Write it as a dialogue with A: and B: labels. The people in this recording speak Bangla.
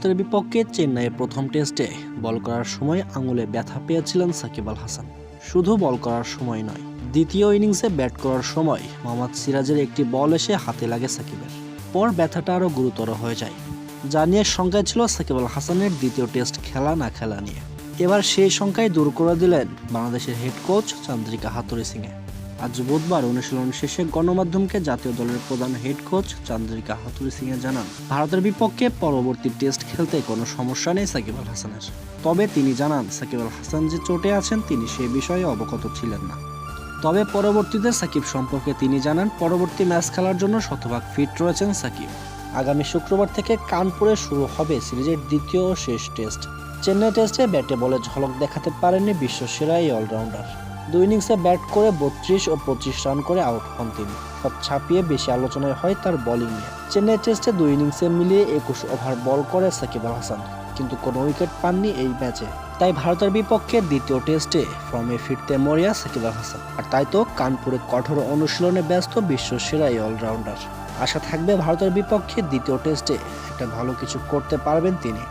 A: ভারতের বিপক্ষে চেন্নাইয়ের প্রথম টেস্টে বল করার সময় আঙুলে ব্যথা পেয়েছিলেন সাকিব আল হাসান। শুধু বল করার সময় নয়, দ্বিতীয় ইনিংসে ব্যাট করার সময় মোহাম্মদ সিরাজের একটি বল এসে হাতে লাগে সাকিবের। পর ব্যথাটা আরও গুরুতর হয়ে যায়, যা নিয়ে শঙ্কায় ছিল সাকিব আল হাসানের দ্বিতীয় টেস্ট খেলা না খেলা নিয়ে। এবার সেই শঙ্কায় দূর করে দিলেন বাংলাদেশের হেড কোচ চন্দ্রিকা হাথুরুসিংহে সিংহে। আজ বুধবার অনুশীলন শেষে গণমাধ্যমকে জাতীয় দলের প্রধান হেড কোচ চন্দ্রিকা হাথুরুসিংহে সিংহে জানান, ভারতের বিপক্ষে পরবর্তী টেস্ট খেলতে কোনো সমস্যা নেই সাকিব আল হাসানের। তবে তিনি জানান, সাকিব আল হাসান যে চোটে আছেন তিনি সে বিষয়ে অবগত ছিলেন না। তবে পরবর্তীতে সাকিব সম্পর্কে তিনি জানান, পরবর্তী ম্যাচ খেলার জন্য শতভাগ ফিট রয়েছেন সাকিব। আগামী শুক্রবার থেকে কানপুরে শুরু হবে সিরিজের দ্বিতীয় ও শেষ টেস্ট। চেন্নাই টেস্টে ব্যাটে বলে ঝলক দেখাতে পারেননি বিশ্বসেরা এই অলরাউন্ডার। 2 ইনিংসে ব্যাট করে 32 ও 25 রান করে আউট হন তিনি। সব ছাপিয়ে বেশি আলোচনায় হয় তার বোলিং নিয়ে। চেন্নাই টেস্টে 2 ইনিংসে মিলিয়ে 21 ওভার বল করে সাকিব আল হাসান, কিন্তু কোনো উইকেট পাননি এই ম্যাচে। তাই ভারতের বিপক্ষে দ্বিতীয় টেস্টে ফর্মে ফিরতে মরিয়া সাকিব আল হাসান। আর তাই তো কানপুরে কঠোর অনুশীলনে ব্যস্ত বিশ্বসেরা এই অলরাউন্ডার। আশা থাকবে ভারতের বিপক্ষে দ্বিতীয় টেস্টে একটা ভালো কিছু করতে পারবেন তিনি।